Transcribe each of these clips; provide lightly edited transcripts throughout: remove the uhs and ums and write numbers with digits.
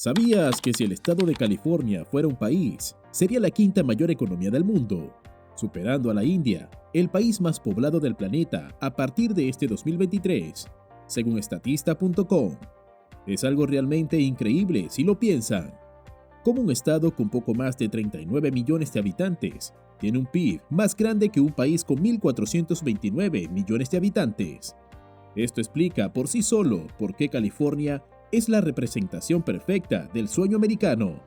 ¿Sabías que si el estado de California fuera un país, sería la quinta mayor economía del mundo, superando a la India, el país más poblado del planeta a partir de este 2023, según Statista.com? Es algo realmente increíble si lo piensan. Como un estado con poco más de 39 millones de habitantes tiene un PIB más grande que un país con 1.429 millones de habitantes. Esto explica por sí solo por qué California es la representación perfecta del sueño americano.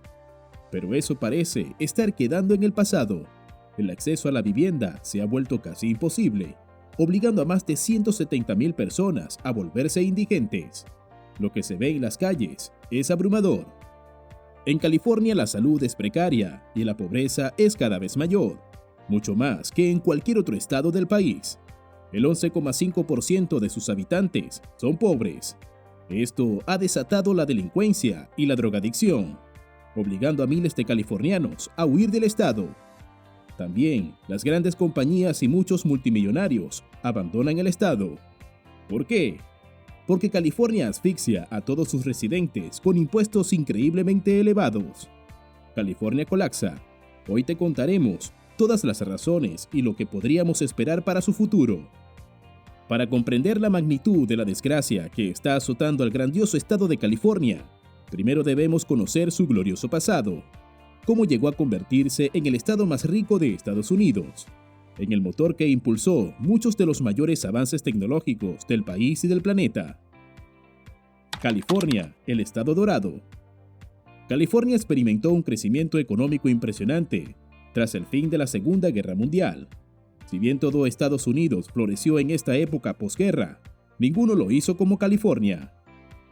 Pero eso parece estar quedando en el pasado. El acceso a la vivienda se ha vuelto casi imposible, obligando a más de 170,000 personas a volverse indigentes. Lo que se ve en las calles es abrumador. En California la salud es precaria y la pobreza es cada vez mayor, mucho más que en cualquier otro estado del país. El 11,5% de sus habitantes son pobres. Esto ha desatado la delincuencia y la drogadicción, obligando a miles de californianos a huir del estado. También las grandes compañías y muchos multimillonarios abandonan el estado. ¿Por qué? Porque California asfixia a todos sus residentes con impuestos increíblemente elevados. California colapsa. Hoy te contaremos todas las razones y lo que podríamos esperar para su futuro. Para comprender la magnitud de la desgracia que está azotando al grandioso estado de California, primero debemos conocer su glorioso pasado, cómo llegó a convertirse en el estado más rico de Estados Unidos, en el motor que impulsó muchos de los mayores avances tecnológicos del país y del planeta. California, el estado dorado. California experimentó un crecimiento económico impresionante tras el fin de la Segunda Guerra Mundial. Si bien todo Estados Unidos floreció en esta época posguerra, ninguno lo hizo como California.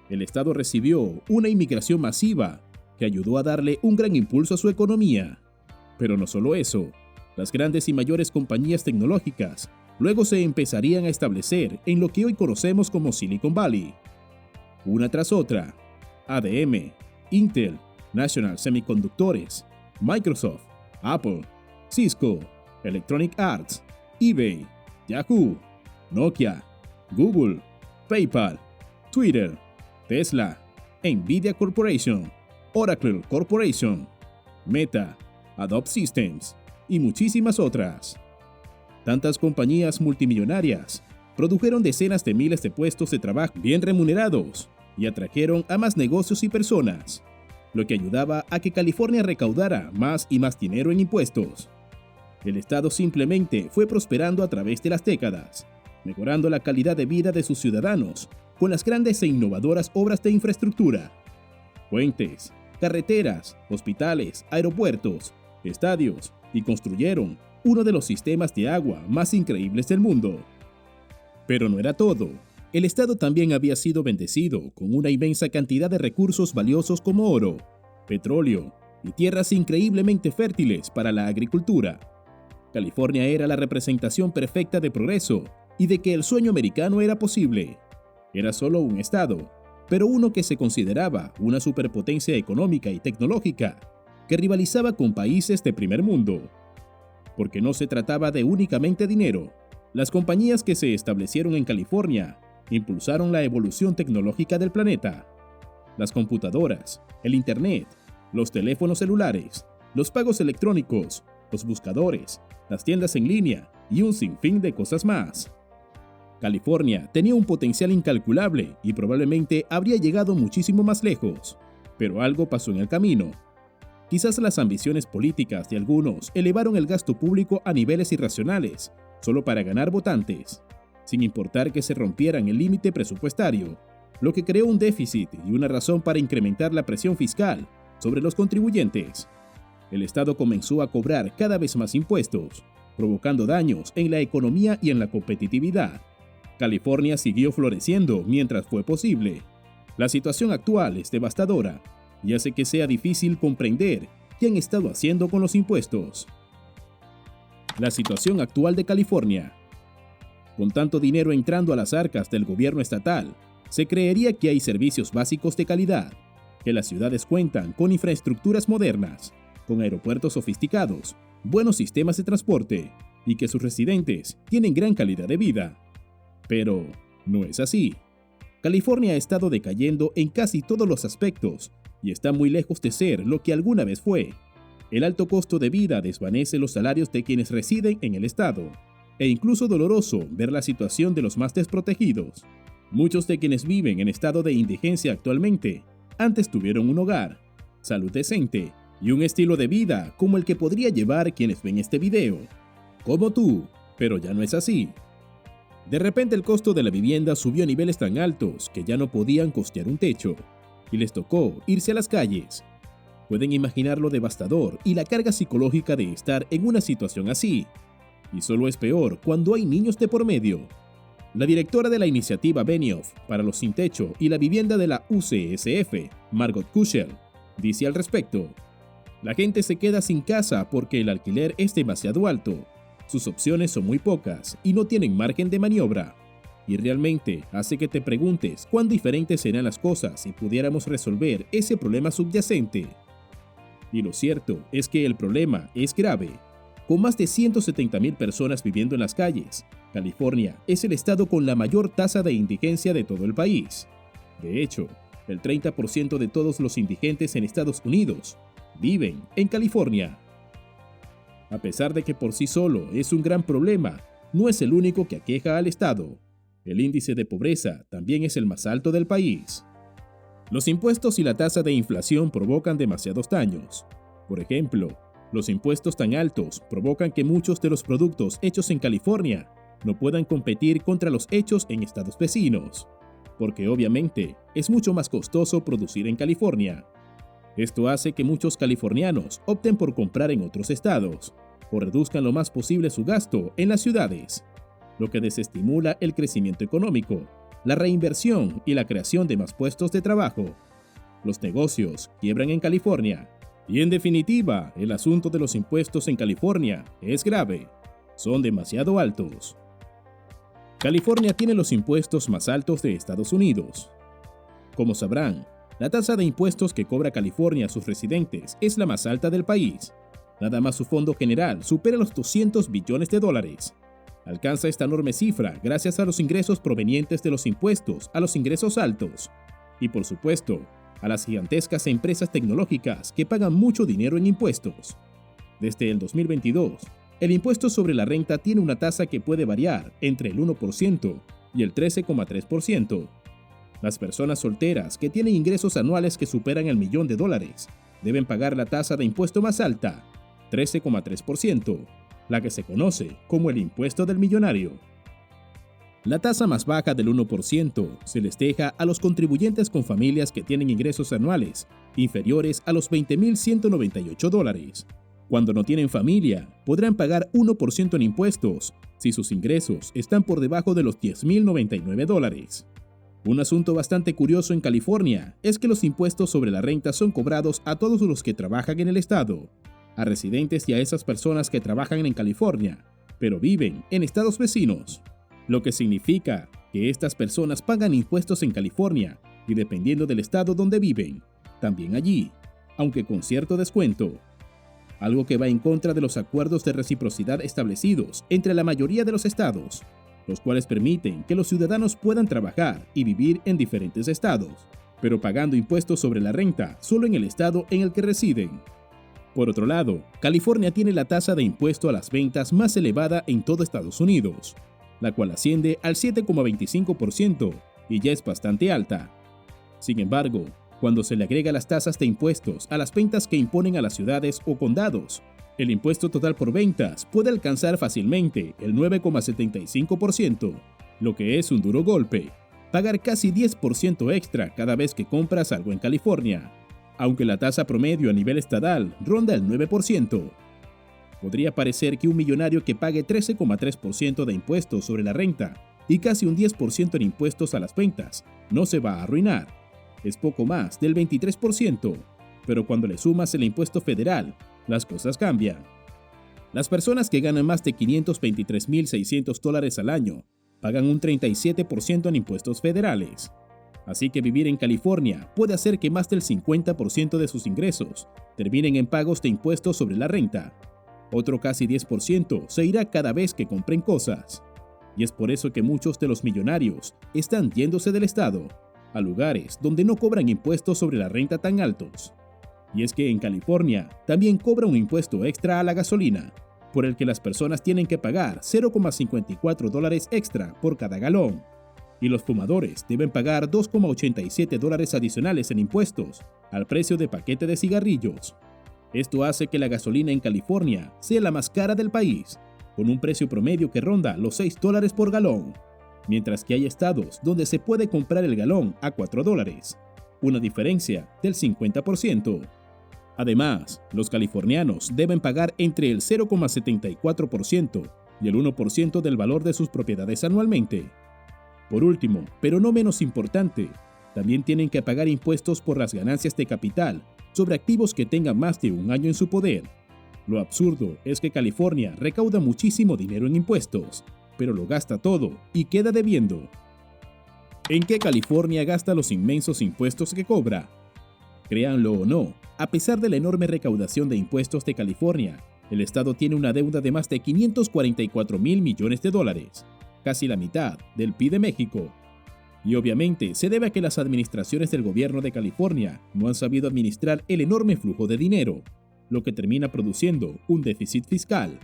El estado recibió una inmigración masiva que ayudó a darle un gran impulso a su economía. Pero no solo eso, las grandes y mayores compañías tecnológicas luego se empezarían a establecer en lo que hoy conocemos como Silicon Valley. Una tras otra, ADM, Intel, National Semiconductores, Microsoft, Apple, Cisco, Electronic Arts, eBay, Yahoo, Nokia, Google, PayPal, Twitter, Tesla, Nvidia Corporation, Oracle Corporation, Meta, Adobe Systems y muchísimas otras. Tantas compañías multimillonarias produjeron decenas de miles de puestos de trabajo bien remunerados y atrajeron a más negocios y personas, lo que ayudaba a que California recaudara más y más dinero en impuestos. El estado simplemente fue prosperando a través de las décadas, mejorando la calidad de vida de sus ciudadanos con las grandes e innovadoras obras de infraestructura. Puentes, carreteras, hospitales, aeropuertos, estadios y construyeron uno de los sistemas de agua más increíbles del mundo. Pero no era todo. El estado también había sido bendecido con una inmensa cantidad de recursos valiosos como oro, petróleo y tierras increíblemente fértiles para la agricultura. California era la representación perfecta de progreso y de que el sueño americano era posible. Era solo un estado, pero uno que se consideraba una superpotencia económica y tecnológica que rivalizaba con países de primer mundo. Porque no se trataba de únicamente dinero. Las compañías que se establecieron en California impulsaron la evolución tecnológica del planeta. Las computadoras, el Internet, los teléfonos celulares, los pagos electrónicos, los buscadores, las tiendas en línea y un sinfín de cosas más. California tenía un potencial incalculable y probablemente habría llegado muchísimo más lejos, pero algo pasó en el camino. Quizás las ambiciones políticas de algunos elevaron el gasto público a niveles irracionales, solo para ganar votantes, sin importar que se rompieran el límite presupuestario, lo que creó un déficit y una razón para incrementar la presión fiscal sobre los contribuyentes. El estado comenzó a cobrar cada vez más impuestos, provocando daños en la economía y en la competitividad. California siguió floreciendo mientras fue posible. La situación actual es devastadora y hace que sea difícil comprender qué han estado haciendo con los impuestos. La situación actual de California. Con tanto dinero entrando a las arcas del gobierno estatal, se creería que hay servicios básicos de calidad, que las ciudades cuentan con infraestructuras modernas, con aeropuertos sofisticados, buenos sistemas de transporte y que sus residentes tienen gran calidad de vida. Pero no es así. California ha estado decayendo en casi todos los aspectos y está muy lejos de ser lo que alguna vez fue. El alto costo de vida desvanece los salarios de quienes residen en el estado, e incluso doloroso ver la situación de los más desprotegidos. Muchos de quienes viven en estado de indigencia actualmente, antes tuvieron un hogar, salud decente y un estilo de vida como el que podría llevar quienes ven este video. Como tú, pero ya no es así. De repente el costo de la vivienda subió a niveles tan altos que ya no podían costear un techo, y les tocó irse a las calles. Pueden imaginar lo devastador y la carga psicológica de estar en una situación así. Y solo es peor cuando hay niños de por medio. La directora de la iniciativa Benioff para los sin techo y la vivienda de la UCSF, Margot Kuschel, dice al respecto: la gente se queda sin casa porque el alquiler es demasiado alto. Sus opciones son muy pocas y no tienen margen de maniobra. Y realmente hace que te preguntes cuán diferentes serían las cosas si pudiéramos resolver ese problema subyacente. Y lo cierto es que el problema es grave. Con más de 170,000 personas viviendo en las calles, California es el estado con la mayor tasa de indigencia de todo el país. De hecho, el 30% de todos los indigentes en Estados Unidos viven en California. A pesar de que por sí solo es un gran problema, no es el único que aqueja al estado. El índice de pobreza también es el más alto del país. Los impuestos y la tasa de inflación provocan demasiados daños. Por ejemplo, los impuestos tan altos provocan que muchos de los productos hechos en California no puedan competir contra los hechos en estados vecinos, porque obviamente es mucho más costoso producir en California. Esto hace que muchos californianos opten por comprar en otros estados o reduzcan lo más posible su gasto en las ciudades, lo que desestimula el crecimiento económico, la reinversión y la creación de más puestos de trabajo. Los negocios quiebran en California y, en definitiva, el asunto de los impuestos en California es grave. Son demasiado altos. California tiene los impuestos más altos de Estados Unidos. Como sabrán, la tasa de impuestos que cobra California a sus residentes es la más alta del país. Nada más su fondo general supera los $200 billones. Alcanza esta enorme cifra gracias a los ingresos provenientes de los impuestos a los ingresos altos. Y por supuesto, a las gigantescas empresas tecnológicas que pagan mucho dinero en impuestos. Desde el 2022, el impuesto sobre la renta tiene una tasa que puede variar entre el 1% y el 13,3%. Las personas solteras que tienen ingresos anuales que superan el $1.000.000 deben pagar la tasa de impuesto más alta, 13,3%, la que se conoce como el impuesto del millonario. La tasa más baja del 1% se les deja a los contribuyentes con familias que tienen ingresos anuales inferiores a los $20,198. Cuando no tienen familia, podrán pagar 1% en impuestos si sus ingresos están por debajo de los $10,099. Un asunto bastante curioso en California es que los impuestos sobre la renta son cobrados a todos los que trabajan en el estado, a residentes y a esas personas que trabajan en California, pero viven en estados vecinos, lo que significa que estas personas pagan impuestos en California y, dependiendo del estado donde viven, también allí, aunque con cierto descuento. Algo que va en contra de los acuerdos de reciprocidad establecidos entre la mayoría de los estados, los cuales permiten que los ciudadanos puedan trabajar y vivir en diferentes estados, pero pagando impuestos sobre la renta solo en el estado en el que residen. Por otro lado, California tiene la tasa de impuesto a las ventas más elevada en todo Estados Unidos, la cual asciende al 7,25% y ya es bastante alta. Sin embargo, cuando se le agrega las tasas de impuestos a las ventas que imponen a las ciudades o condados, el impuesto total por ventas puede alcanzar fácilmente el 9,75%, lo que es un duro golpe. Pagar casi 10% extra cada vez que compras algo en California, aunque la tasa promedio a nivel estatal ronda el 9%. Podría parecer que un millonario que pague 13,3% de impuestos sobre la renta y casi un 10% en impuestos a las ventas no se va a arruinar. Es poco más del 23%, pero cuando le sumas el impuesto federal, las cosas cambian. Las personas que ganan más de $523,600 al año pagan un 37% en impuestos federales. Así que vivir en California puede hacer que más del 50% de sus ingresos terminen en pagos de impuestos sobre la renta. Otro casi 10% se irá cada vez que compren cosas. Y es por eso que muchos de los millonarios están yéndose del estado. a lugares donde no cobran impuestos sobre la renta tan altos. Y es que en California también cobra un impuesto extra a la gasolina, por el que las personas tienen que pagar $0,54 extra por cada galón, y los fumadores deben pagar $2,87 adicionales en impuestos al precio de paquete de cigarrillos. Esto hace que la gasolina en California sea la más cara del país, con un precio promedio que ronda los $6 por galón, mientras que hay estados donde se puede comprar el galón a $4, una diferencia del 50%. Además, los californianos deben pagar entre el 0,74% y el 1% del valor de sus propiedades anualmente. Por último, pero no menos importante, también tienen que pagar impuestos por las ganancias de capital sobre activos que tengan más de un año en su poder. Lo absurdo es que California recauda muchísimo dinero en impuestos, pero lo gasta todo y queda debiendo. ¿En qué California gasta los inmensos impuestos que cobra? Créanlo o no, a pesar de la enorme recaudación de impuestos de California, el estado tiene una deuda de más de $544 mil millones, casi la mitad del PIB de México. Y obviamente se debe a que las administraciones del gobierno de California no han sabido administrar el enorme flujo de dinero, lo que termina produciendo un déficit fiscal.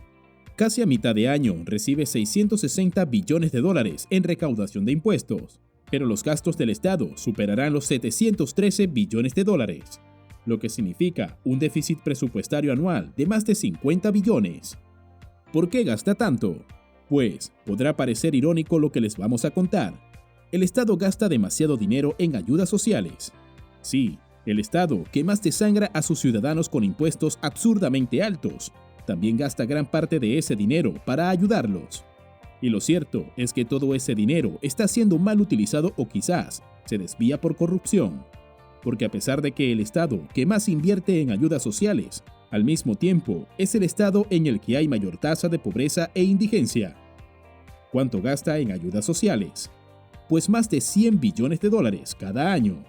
Casi a mitad de año recibe $660 billones en recaudación de impuestos, pero los gastos del estado superarán los $713 billones, lo que significa un déficit presupuestario anual de más de 50 billones. ¿Por qué gasta tanto? Pues podrá parecer irónico lo que les vamos a contar. El estado gasta demasiado dinero en ayudas sociales. Sí, el estado que más desangra a sus ciudadanos con impuestos absurdamente altos, también gasta gran parte de ese dinero para ayudarlos. Y lo cierto es que todo ese dinero está siendo mal utilizado o quizás se desvía por corrupción. Porque a pesar de que el estado que más invierte en ayudas sociales, al mismo tiempo es el estado en el que hay mayor tasa de pobreza e indigencia. ¿Cuánto gasta en ayudas sociales? Pues más de $100 billones cada año,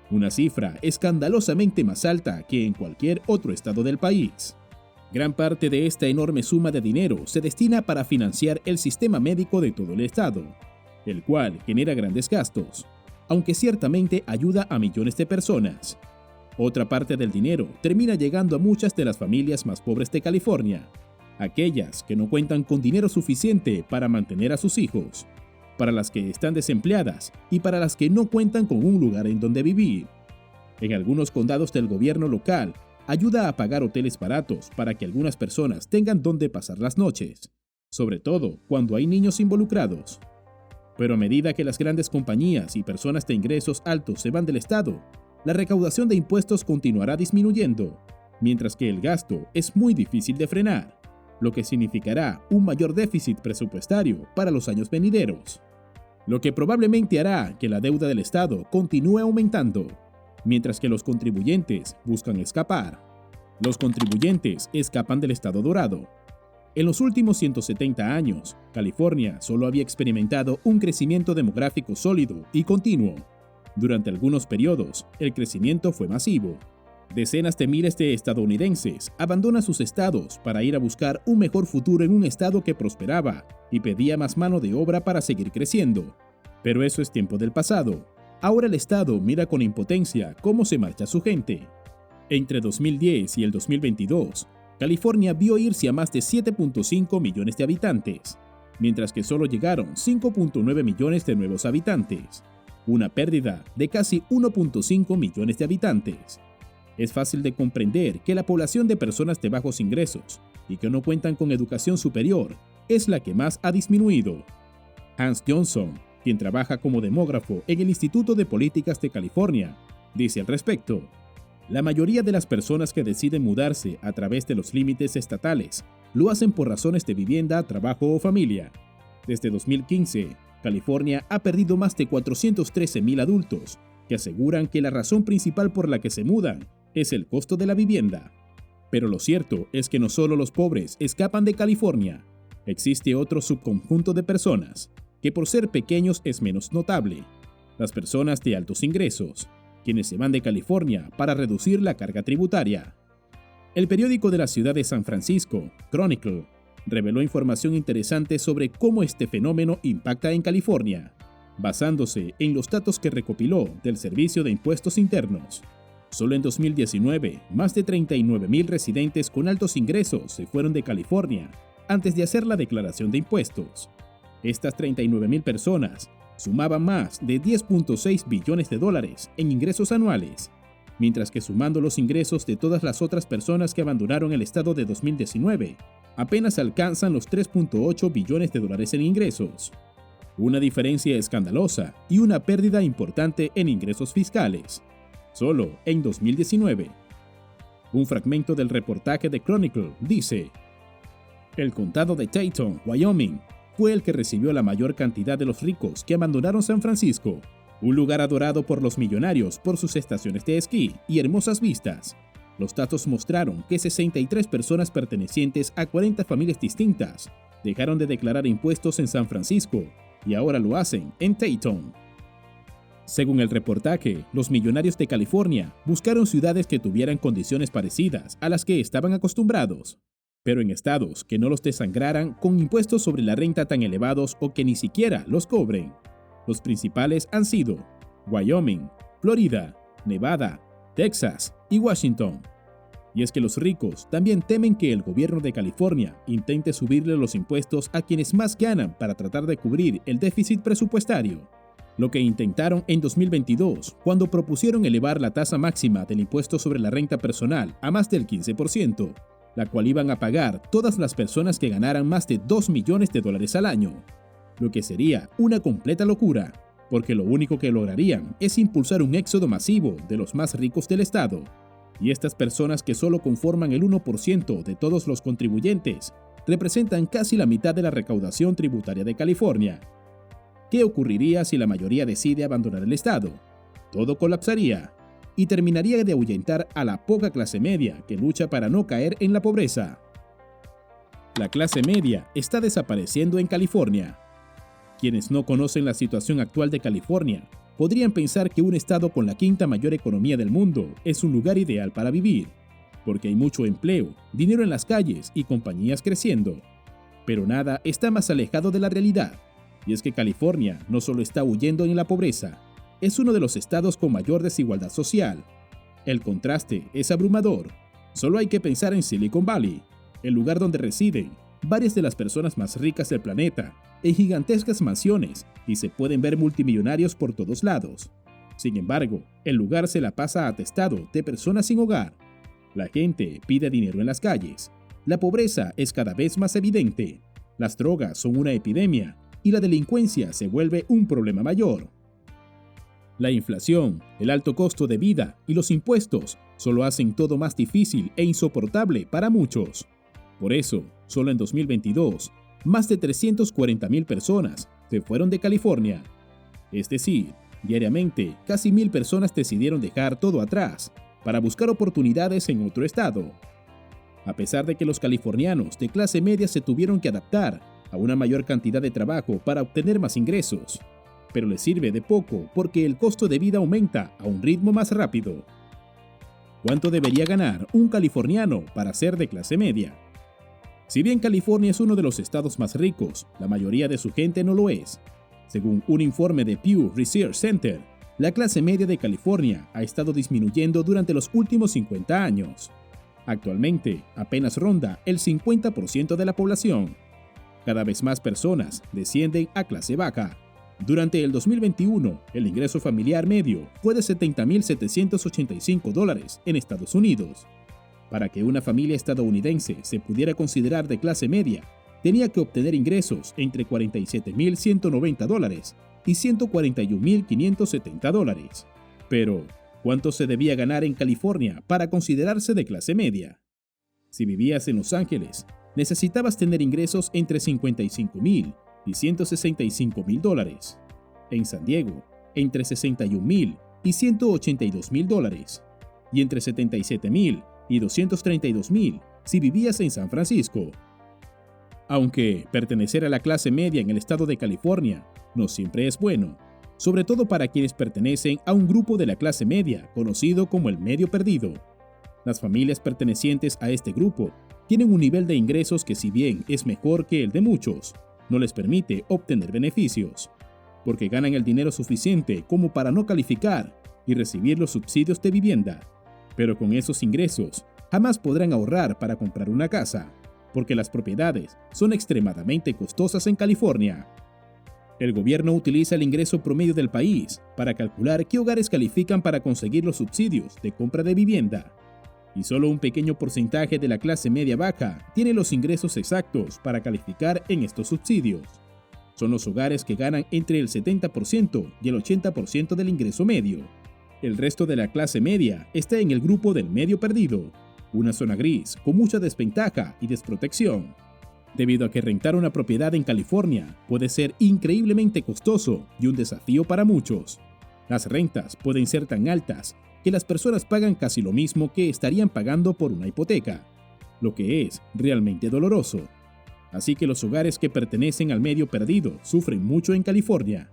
una cifra escandalosamente más alta que en cualquier otro estado del país. Gran parte de esta enorme suma de dinero se destina para financiar el sistema médico de todo el estado, el cual genera grandes gastos, aunque ciertamente ayuda a millones de personas. Otra parte del dinero termina llegando a muchas de las familias más pobres de California, aquellas que no cuentan con dinero suficiente para mantener a sus hijos, para las que están desempleadas y para las que no cuentan con un lugar en donde vivir. En algunos condados del gobierno local, ayuda a pagar hoteles baratos para que algunas personas tengan donde pasar las noches, sobre todo cuando hay niños involucrados. Pero a medida que las grandes compañías y personas de ingresos altos se van del estado, la recaudación de impuestos continuará disminuyendo, mientras que el gasto es muy difícil de frenar, lo que significará un mayor déficit presupuestario para los años venideros, lo que probablemente hará que la deuda del estado continúe aumentando, mientras que los contribuyentes buscan escapar. Los contribuyentes escapan del estado dorado. En los últimos 170 años, California solo había experimentado un crecimiento demográfico sólido y continuo. Durante algunos periodos, el crecimiento fue masivo. Decenas de miles de estadounidenses abandonan sus estados para ir a buscar un mejor futuro en un estado que prosperaba y pedía más mano de obra para seguir creciendo. Pero eso es tiempo del pasado. Ahora el estado mira con impotencia cómo se marcha su gente. Entre 2010 y el 2022, California vio irse a más de 7.5 millones de habitantes, mientras que solo llegaron 5.9 millones de nuevos habitantes, una pérdida de casi 1.5 millones de habitantes. Es fácil de comprender que la población de personas de bajos ingresos y que no cuentan con educación superior es la que más ha disminuido. Hans Johnson, quien trabaja como demógrafo en el Instituto de Políticas de California, dice al respecto: la mayoría de las personas que deciden mudarse a través de los límites estatales lo hacen por razones de vivienda, trabajo o familia. Desde 2015, California ha perdido más de 413,000 adultos que aseguran que la razón principal por la que se mudan es el costo de la vivienda. Pero lo cierto es que no solo los pobres escapan de California. Existe otro subconjunto de personas, que por ser pequeños es menos notable: las personas de altos ingresos, quienes se van de California para reducir la carga tributaria. El periódico de la ciudad de San Francisco, Chronicle, reveló información interesante sobre cómo este fenómeno impacta en California. basándose en los datos que recopiló del Servicio de Impuestos Internos. Solo en 2019, más de 39,000 residentes con altos ingresos se fueron de California antes de hacer la declaración de impuestos. Estas 39,000 personas sumaban más de 10.6 billones de dólares en ingresos anuales, mientras que sumando los ingresos de todas las otras personas que abandonaron el estado de 2019, apenas alcanzan los 3.8 billones de dólares en ingresos. Una diferencia escandalosa y una pérdida importante en ingresos fiscales, solo en 2019. Un fragmento del reportaje de Chronicle dice: el condado de Dayton, Wyoming, fue el que recibió la mayor cantidad de los ricos que abandonaron San Francisco, un lugar adorado por los millonarios por sus estaciones de esquí y hermosas vistas. Los datos mostraron que 63 personas pertenecientes a 40 familias distintas dejaron de declarar impuestos en San Francisco y ahora lo hacen en Dayton. Según el reportaje, los millonarios de California buscaron ciudades que tuvieran condiciones parecidas a las que estaban acostumbrados, pero en estados que no los desangraran con impuestos sobre la renta tan elevados o que ni siquiera los cobren. Los principales han sido Wyoming, Florida, Nevada, Texas y Washington. Y es que los ricos también temen que el gobierno de California intente subirle los impuestos a quienes más ganan para tratar de cubrir el déficit presupuestario. Lo que intentaron en 2022, cuando propusieron elevar la tasa máxima del impuesto sobre la renta personal a más del 15%, la cual iban a pagar todas las personas que ganaran más de 2 millones de dólares al año. Lo que sería una completa locura, porque lo único que lograrían es impulsar un éxodo masivo de los más ricos del estado. Y estas personas, que solo conforman el 1% de todos los contribuyentes, representan casi la mitad de la recaudación tributaria de California. ¿Qué ocurriría si la mayoría decide abandonar el estado? Todo colapsaría y terminaría de ahuyentar a la poca clase media que lucha para no caer en la pobreza. La clase media está desapareciendo en California. Quienes no conocen la situación actual de California podrían pensar que un estado con la quinta mayor economía del mundo es un lugar ideal para vivir, porque hay mucho empleo, dinero en las calles y compañías creciendo. Pero nada está más alejado de la realidad, y es que California no solo está huyendo en la pobreza, es uno de los estados con mayor desigualdad social. El contraste es abrumador. Solo hay que pensar en Silicon Valley, el lugar donde residen varias de las personas más ricas del planeta, en gigantescas mansiones, y se pueden ver multimillonarios por todos lados. Sin embargo, el lugar se la pasa atestado de personas sin hogar. La gente pide dinero en las calles. La pobreza es cada vez más evidente. Las drogas son una epidemia y la delincuencia se vuelve un problema mayor. La inflación, el alto costo de vida y los impuestos solo hacen todo más difícil e insoportable para muchos. Por eso, solo en 2022, más de 340,000 personas se fueron de California. Es decir, diariamente, casi 1,000 personas decidieron dejar todo atrás para buscar oportunidades en otro estado. A pesar de que los californianos de clase media se tuvieron que adaptar a una mayor cantidad de trabajo para obtener más ingresos, pero les sirve de poco porque el costo de vida aumenta a un ritmo más rápido. ¿Cuánto debería ganar un californiano para ser de clase media? Si bien California es uno de los estados más ricos, la mayoría de su gente no lo es. Según un informe de Pew Research Center, la clase media de California ha estado disminuyendo durante los últimos 50 años. Actualmente, apenas ronda el 50% de la población. Cada vez más personas descienden a clase baja. Durante el 2021, el ingreso familiar medio fue de $70,785 en Estados Unidos. Para que una familia estadounidense se pudiera considerar de clase media, tenía que obtener ingresos entre $47,190 y $141,570. Pero, ¿cuánto se debía ganar en California para considerarse de clase media? Si vivías en Los Ángeles, necesitabas tener ingresos entre $55,000 y $165,000. En San Diego, entre $61,000 y $182,000. Y entre $77,000 y $232,000 si vivías en San Francisco. Aunque pertenecer a la clase media en el estado de California no siempre es bueno, sobre todo para quienes pertenecen a un grupo de la clase media conocido como el medio perdido. Las familias pertenecientes a este grupo tienen un nivel de ingresos que, si bien es mejor que el de muchos, no les permite obtener beneficios. porque ganan el dinero suficiente como para no calificar y recibir los subsidios de vivienda. Pero con esos ingresos, jamás podrán ahorrar para comprar una casa, porque las propiedades son extremadamente costosas en California. El gobierno utiliza el ingreso promedio del país para calcular qué hogares califican para conseguir los subsidios de compra de vivienda. Y solo un pequeño porcentaje de la clase media-baja tiene los ingresos exactos para calificar en estos subsidios. Son los hogares que ganan entre el 70% y el 80% del ingreso medio. El resto de la clase media está en el grupo del medio perdido, una zona gris con mucha desventaja y desprotección, debido a que rentar una propiedad en California puede ser increíblemente costoso y un desafío para muchos. Las rentas pueden ser tan altas que las personas pagan casi lo mismo que estarían pagando por una hipoteca, lo que es realmente doloroso. Así que los hogares que pertenecen al medio perdido sufren mucho en California.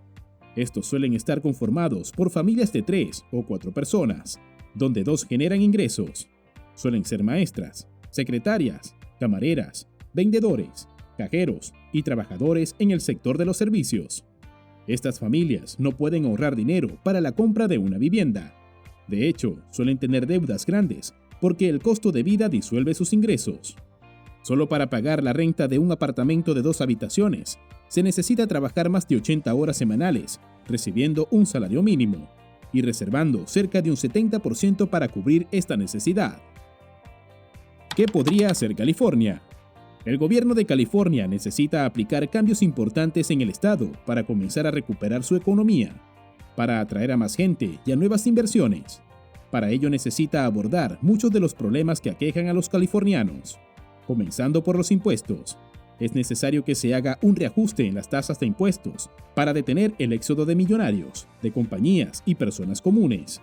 Estos suelen estar conformados por familias de 3 o 4 personas, donde 2 generan ingresos. Suelen ser maestras, secretarias, camareras, vendedores, cajeros y trabajadores en el sector de los servicios. Estas familias no pueden ahorrar dinero para la compra de una vivienda. De hecho, suelen tener deudas grandes porque el costo de vida disuelve sus ingresos. Solo para pagar la renta de un apartamento de 2 habitaciones, se necesita trabajar más de 80 horas semanales, recibiendo un salario mínimo y reservando cerca de un 70% para cubrir esta necesidad. ¿Qué podría hacer California? El gobierno de California necesita aplicar cambios importantes en el estado para comenzar a recuperar su economía, para atraer a más gente y a nuevas inversiones. Para ello necesita abordar muchos de los problemas que aquejan a los californianos, comenzando por los impuestos. Es necesario que se haga un reajuste en las tasas de impuestos para detener el éxodo de millonarios, de compañías y personas comunes.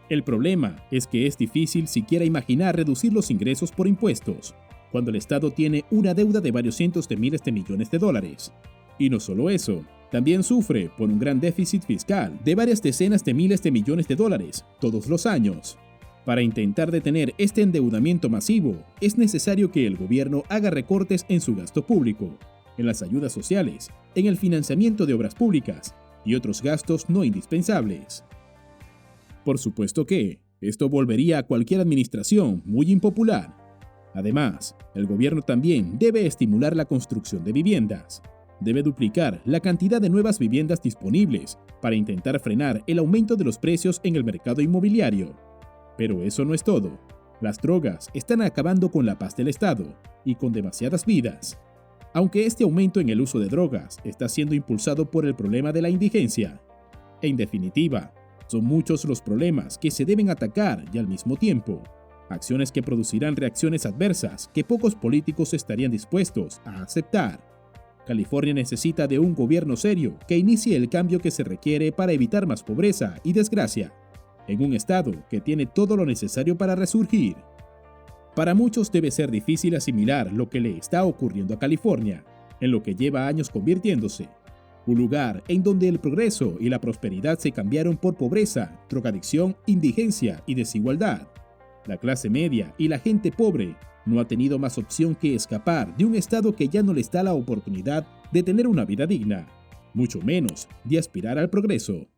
El problema es que es difícil siquiera imaginar reducir los ingresos por impuestos, cuando el Estado tiene una deuda de varios cientos de miles de millones de dólares. Y no solo eso, también sufre por un gran déficit fiscal de varias decenas de miles de millones de dólares todos los años. Para intentar detener este endeudamiento masivo, es necesario que el gobierno haga recortes en su gasto público, en las ayudas sociales, en el financiamiento de obras públicas y otros gastos no indispensables. Por supuesto que esto volvería a cualquier administración muy impopular. Además, el gobierno también debe estimular la construcción de viviendas. Debe duplicar la cantidad de nuevas viviendas disponibles para intentar frenar el aumento de los precios en el mercado inmobiliario. Pero eso no es todo. Las drogas están acabando con la paz del Estado y con demasiadas vidas. Aunque este aumento en el uso de drogas está siendo impulsado por el problema de la indigencia. En definitiva, son muchos los problemas que se deben atacar y al mismo tiempo. Acciones que producirán reacciones adversas que pocos políticos estarían dispuestos a aceptar. California necesita de un gobierno serio que inicie el cambio que se requiere para evitar más pobreza y desgracia, en un estado que tiene todo lo necesario para resurgir. Para muchos debe ser difícil asimilar lo que le está ocurriendo a California, en lo que lleva años convirtiéndose. Un lugar en donde el progreso y la prosperidad se cambiaron por pobreza, drogadicción, indigencia y desigualdad. La clase media y la gente pobre no ha tenido más opción que escapar de un estado que ya no les da la oportunidad de tener una vida digna, mucho menos de aspirar al progreso.